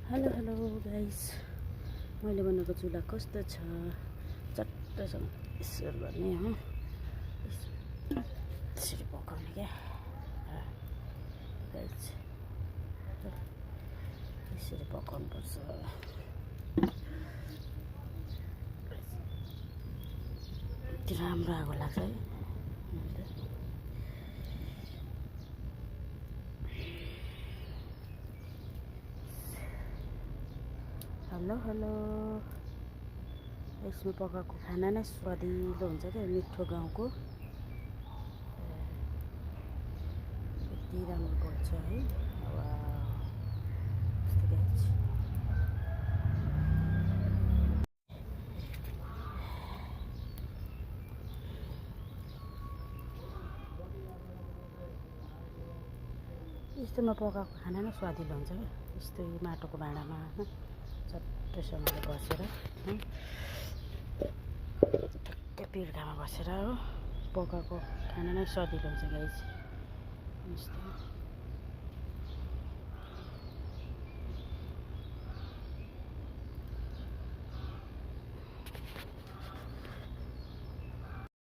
Hello hello guys, मैले बनाएको चुल्हा कस्तो छ चट्टसँग यसो गर्ने हो। यसरी पकाउने क्या गाइस, यसरी पकाउनु पर्छ। राम्रो आगो लाग्छ है। हेलो हेलो, यसमा पकाएको खाना नै स्वादिलो हुन्छ क्या, मिठो गाउँको। यति राम्रो पर्छ है। यस्तोमा पकाएको खाना नै स्वादिलो हुन्छ क्या। यस्तै माटोको भाँडामा चट्टसँगले बसेर टक्कै पिर्खामा बसेर हो पकाएको खाना नै स्वादिलो हुन्छ गाइस।